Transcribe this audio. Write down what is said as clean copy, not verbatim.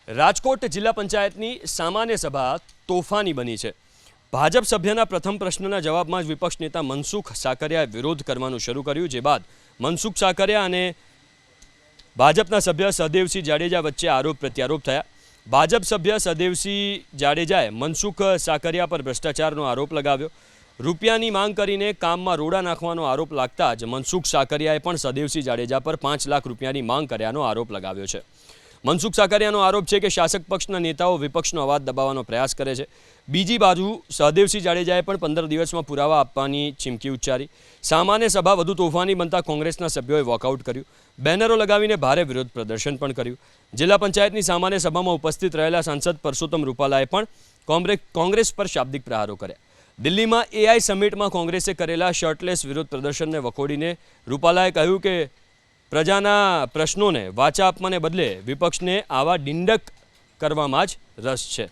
રાજકોટ જિલ્લા પંચાયતની સામાન્ય સભા તોફાની બની છે। ભાજપ સભ્યના પ્રથમ પ્રશ્નના જવાબમાં જ વિપક્ષ નેતા મનસુખ સાકરિયાએ વિરોધ કરવાનું શરૂ કર્યું, જે બાદ મનસુખ સાકરિયા અને ભાજપના સભ્ય સહદેવસિંહ જાડેજા વચ્ચે આરોપ પ્રત્યારોપ થયા। ભાજપ સભ્ય સહદેવસિંહ જાડેજાએ મનસુખ સાકરિયા પર ભ્રષ્ટાચારનો આરોપ લગાવ્યો। રૂપિયાની માંગ કરીને કામમાં રોડા નાખવાનો આરોપ લાગતા જ મનસુખ સાકરિયાએ પણ સહદેવસિંહ જાડેજા પર 5 લાખ રૂપિયાની માંગ કર્યાનો આરોપ લગાવ્યો છે। મનસુખ સાકરિયાનો આરોપ છે કે શાસક પક્ષના નેતાઓ વિપક્ષનો અવાજ દબાવવાનો પ્રયાસ કરે છે। બીજી બાજુ સહદેવસિંહ જાડેજાએ પણ 15 દિવસમાં પુરાવા આપવાની ચીમકી ઉચ્ચારી। સામાન્ય સભા વધુ તોફાની બનતા કોંગ્રેસના સભ્યોએ વોકઆઉટ કર્યું, બેનરો લગાવીને ભારે વિરોધ પ્રદર્શન પણ કર્યું। જિલ્લા પંચાયતની સામાન્ય સભામાં ઉપસ્થિત રહેલા સાંસદ પરસોત્તમ રૂપાલાએ પણ કોંગ્રેસ પર શાબ્દિક પ્રહારો કર્યા। દિલ્હીમાં એઆઈ સમિટમાં કોંગ્રેસે કરેલા શર્ટલેસ વિરોધ પ્રદર્શનને વખોડીને રૂપાલાએ કહ્યું કે પ્રજાના પ્રશ્નોને વાચા આપવાને બદલે વિપક્ષને આવા ડિંડક કરવામાં જ રસ છે।